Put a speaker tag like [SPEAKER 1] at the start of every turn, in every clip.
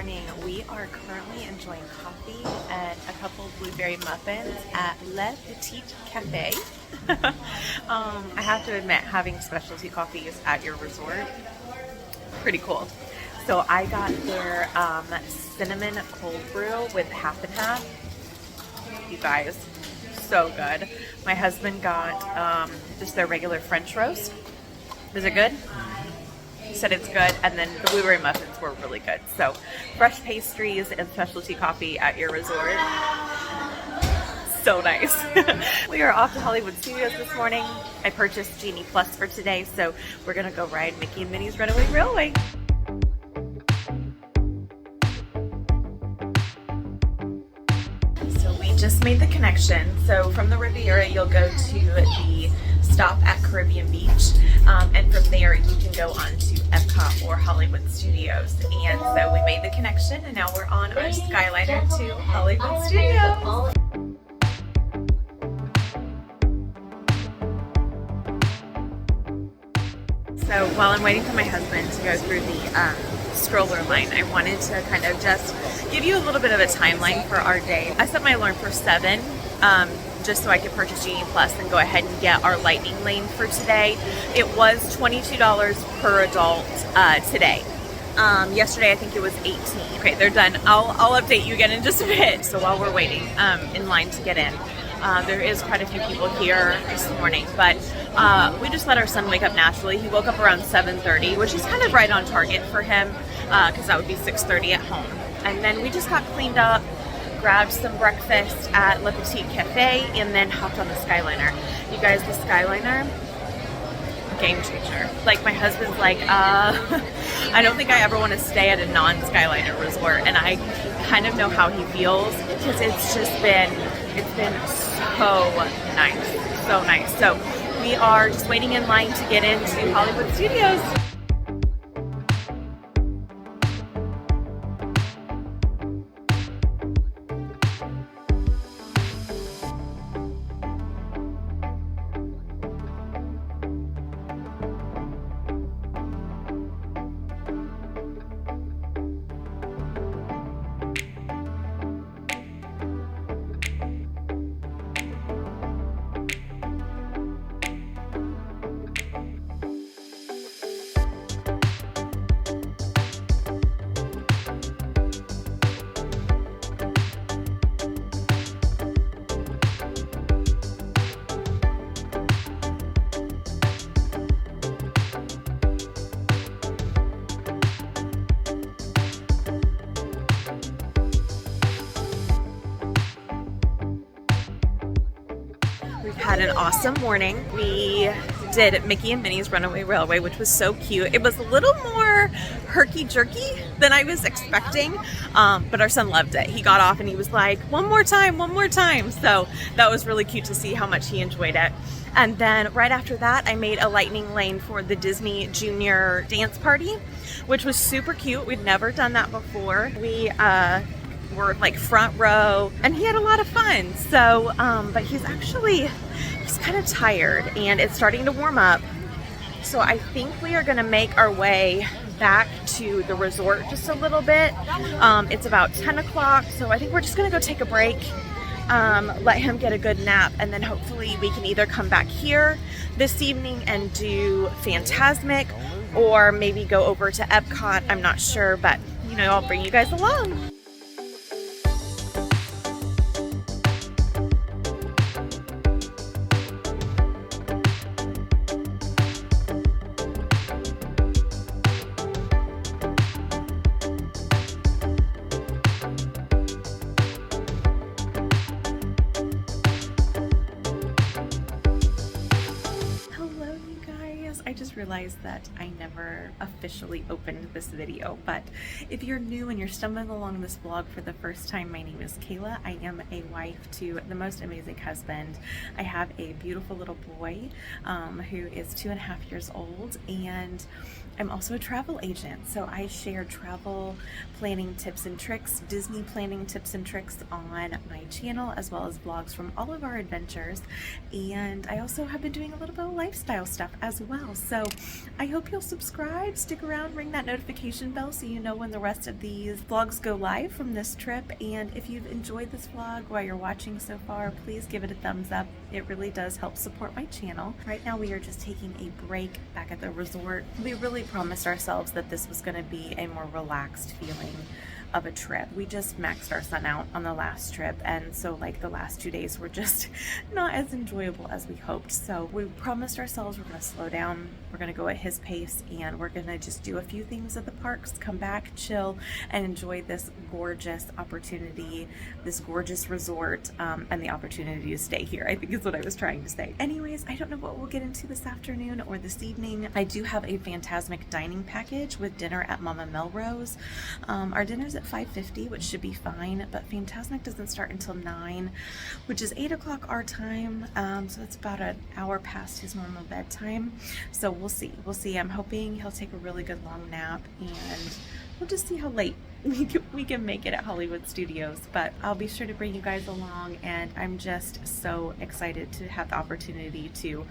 [SPEAKER 1] morning. We are currently enjoying coffee and a couple blueberry muffins at Petit Café. I have to admit, having specialty coffees at your resort, pretty cool. So I got their cinnamon cold brew with half and half. You guys, so good. My husband got just their regular French roast. Is it good? He said it's good, and then the blueberry muffins were really good. So, fresh pastries and specialty coffee at your resort. So nice. We are off to Hollywood Studios this morning. I purchased Genie Plus for today, so we're gonna go ride Mickey and Minnie's Runaway Railway. So we just made the connection. So from the Riviera, you'll go to the stop at Caribbean Beach, and from there you can go on to Epcot or Hollywood Studios. And so we made the connection, and now we're on our Skyliner to Hollywood Studios. So while I'm waiting for my husband to go through the stroller line, I wanted to kind of just give you a little bit of a timeline for our day. I set my alarm for 7. Just so I could purchase Genie Plus and go ahead and get our lightning lane for today. It was $22 per adult today. Yesterday I think it was $18. Okay, they're done. I'll update you again in just a bit. So while we're waiting in line to get in, there is quite a few people here this morning, but we just let our son wake up naturally. He woke up around 7:30, which is kind of right on target for him because that would be 6:30 at home. And then we just got cleaned up, grabbed some breakfast at Le Petit Café, and then hopped on the Skyliner. You guys, the Skyliner, game changer. Like, my husband's like, I don't think I ever want to stay at a non-Skyliner resort, and I kind of know how he feels because it's been so nice. So we are just waiting in line to get into Hollywood Studios. We've had an awesome morning. We did Mickey and Minnie's Runaway Railway, which was so cute. It was a little more herky-jerky than I was expecting, but our son loved it. He got off and he was like, one more time. So that was really cute to see how much he enjoyed it. And then right after that, I made a lightning lane for the Disney Junior dance party, which was super cute. We'd never done that before. We were like front row, and he had a lot of fun. So but he's kind of tired, and it's starting to warm up, so I think we are going to make our way back to the resort just a little bit. It's about 10 o'clock, so I think we're just going to go take a break, let him get a good nap, and then hopefully we can either come back here this evening and do Fantasmic, or maybe go over to Epcot. I'm not sure, but I'll bring you guys along. I just realized that I never officially opened this video, but if you're new and you're stumbling along this vlog for the first time, my name is Kayla. I am a wife to the most amazing husband. I have a beautiful little boy who is 2.5 years old, and I'm also a travel agent, so I share travel planning tips and tricks, Disney planning tips and tricks on my channel, as well as vlogs from all of our adventures. And I also have been doing a little bit of lifestyle stuff as well. So I hope you'll subscribe, stick around, ring that notification bell so you know when the rest of these vlogs go live from this trip. And if you've enjoyed this vlog while you're watching so far, please give it a thumbs up. It really does help support my channel. Right now we are just taking a break back at the resort. We really promised ourselves that this was going to be a more relaxed feeling of a trip. We just maxed our son out on the last trip, and so like the last 2 days were just not as enjoyable as we hoped. So we promised ourselves we're going to slow down, we're going to go at his pace, and we're going to just do a few things at the parks, come back, chill, and enjoy this gorgeous opportunity, this gorgeous resort, and the opportunity to stay here, I think is what I was trying to say. Anyways, I don't know what we'll get into this afternoon or this evening. I do have a Fantasmic dining package with dinner at Mama Melrose. Our dinner's at $5.50, which should be fine, but Fantasmic doesn't start until 9, which is 8 o'clock our time, so that's about an hour past his normal bedtime. So we'll see. I'm hoping he'll take a really good long nap, and we'll just see how late we can make it at Hollywood Studios. But I'll be sure to bring you guys along, and I'm just so excited to have the opportunity to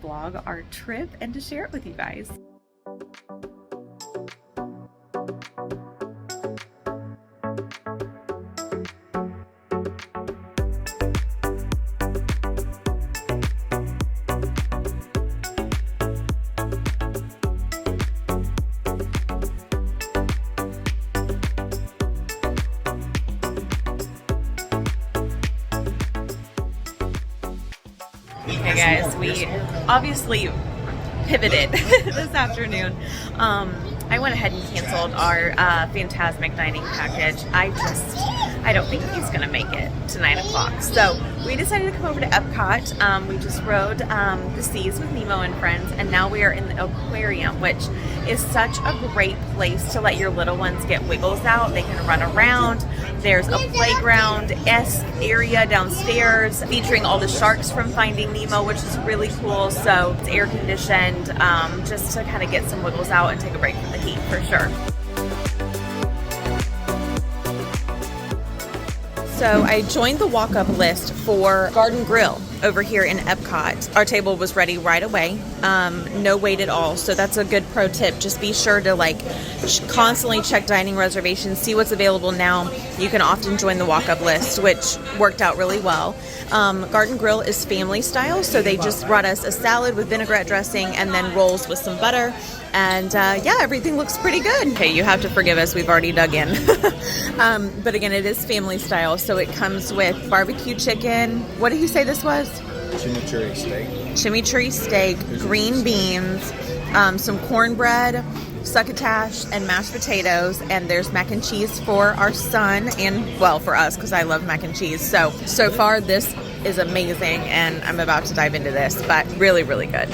[SPEAKER 1] vlog our trip and to share it with you guys. Hey guys, we obviously pivoted this afternoon. I went ahead and canceled our Fantasmic dining package. I don't think he's gonna make it to 9 o'clock. So we decided to come over to Epcot. We just rode the seas with Nemo and Friends, and now we are in the aquarium, which is such a great place to let your little ones get wiggles out. They can run around. There's a playground-esque area downstairs featuring all the sharks from Finding Nemo, which is really cool. So it's air conditioned, just to kind of get some wiggles out and take a break from the heat for sure. So I joined the walk-up list for Garden Grill over here in Epcot. Our table was ready right away, no wait at all. So that's a good pro tip. Just be sure to constantly check dining reservations, see what's available now. You can often join the walk-up list, which worked out really well. Garden Grill is family style, so they just brought us a salad with vinaigrette dressing and then rolls with some butter. And yeah, everything looks pretty good. Okay, you have to forgive us, we've already dug in. But again, it is family style, so it comes with barbecue chicken. What did you say this was?
[SPEAKER 2] Chimichurri steak.
[SPEAKER 1] Chimichurri steak, green beans, some cornbread, succotash, and mashed potatoes. And there's mac and cheese for our son and, well, for us, because I love mac and cheese. So far this is amazing, and I'm about to dive into this, but really, really good.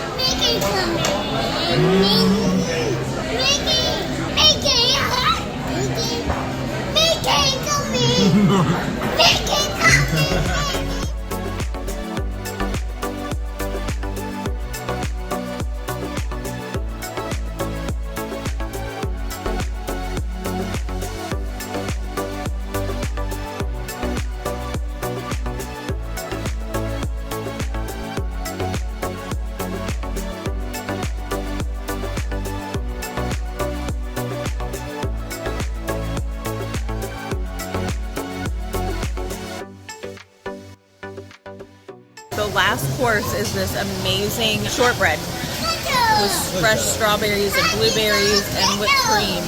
[SPEAKER 1] The last course is this amazing shortbread with fresh strawberries and blueberries and whipped cream.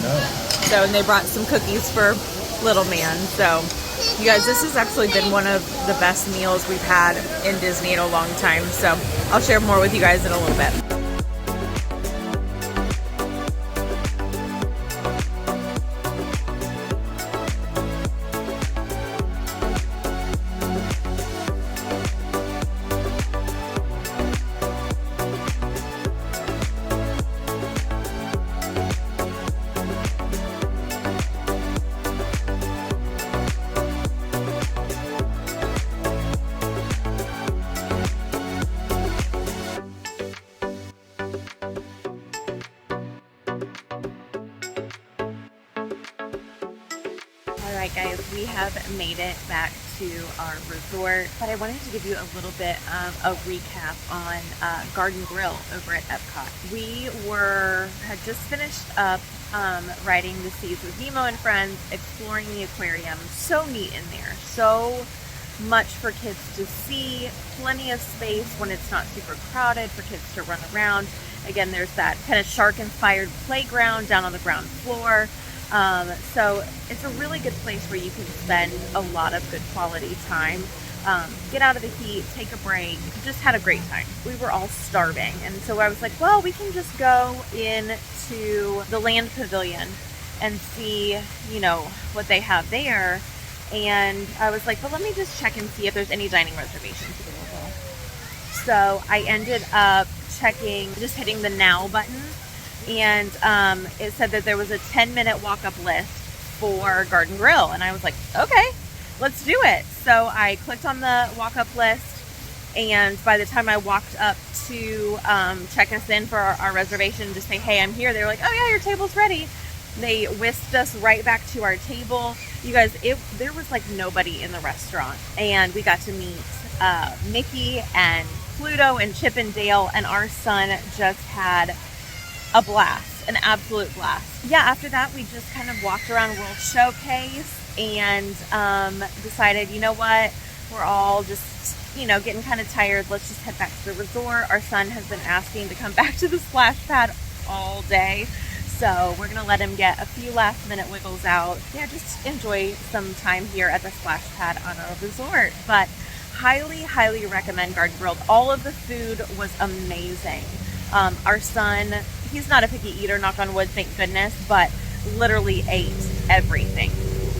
[SPEAKER 1] So, and they brought some cookies for little man. So, you guys, this has actually been one of the best meals we've had in Disney in a long time. So, I'll share more with you guys in a little bit. All right, guys, we have made it back to our resort, but I wanted to give you a little bit of a recap on Garden Grill over at Epcot. We had just finished up riding the seas with Nemo and Friends, exploring the aquarium. So neat in there. So much for kids to see, plenty of space when it's not super crowded for kids to run around. Again, there's that kind of shark-inspired playground down on the ground floor. So it's a really good place where you can spend a lot of good quality time. Get out of the heat, take a break. Just had a great time. We were all starving, and so I was like, well, we can just go into the land pavilion and see, you know, what they have there. And I was like, well, let me just check and see if there's any dining reservations available. So I ended up just hitting the now button, and it said that there was a 10-minute walk-up list for Garden Grill, and I was like, okay, let's do it. So I clicked on the walk-up list, and by the time I walked up to check us in for our reservation to say, hey, I'm here, they were like, oh yeah, your table's ready. They whisked us right back to our table. You guys, there was like nobody in the restaurant, and we got to meet Mickey and Pluto and Chip and Dale, and our son just had a blast, an absolute blast. Yeah, after that, we just kind of walked around World Showcase and decided, you know what, we're all just, you know, getting kind of tired. Let's just head back to the resort. Our son has been asking to come back to the splash pad all day, so we're gonna let him get a few last minute wiggles out. Yeah, just enjoy some time here at the splash pad on our resort. But highly recommend Garden Grill. All of the food was amazing. Our son, he's not a picky eater, knock on wood, thank goodness, but literally ate everything.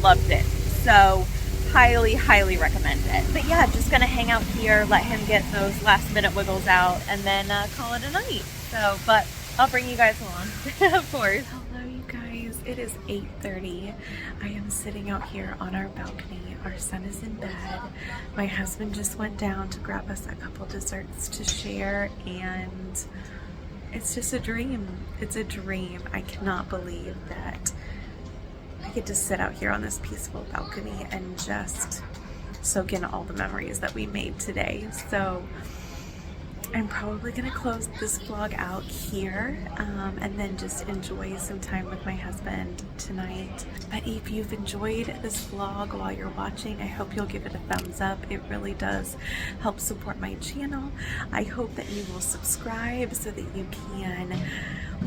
[SPEAKER 1] Loved it. So highly recommend it. But yeah, just gonna hang out here, let him get those last minute wiggles out, and then call it a night. So, but I'll bring you guys along, of course. Hello, you guys. It is 8:30. I am sitting out here on our balcony. Our son is in bed. My husband just went down to grab us a couple desserts to share, and it's just a dream. It's a dream. I cannot believe that I get to sit out here on this peaceful balcony and just soak in all the memories that we made today. So I'm probably gonna close this vlog out here and then just enjoy some time with my husband tonight. But if you've enjoyed this vlog while you're watching, I hope you'll give it a thumbs up. It really does help support my channel. I hope that you will subscribe so that you can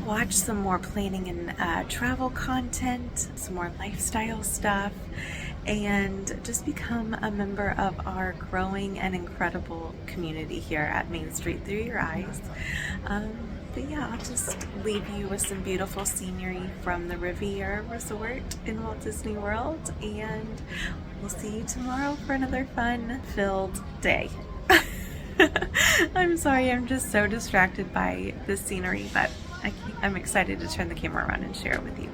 [SPEAKER 1] watch some more planning and travel content, some more lifestyle stuff, and just become a member of our growing and incredible community here at Main Street Through Your Eyes. But yeah, I'll just leave you with some beautiful scenery from the Riviera Resort in Walt Disney World, and we'll see you tomorrow for another fun-filled day. I'm sorry, I'm just so distracted by the scenery, but I'm excited to turn the camera around and share it with you.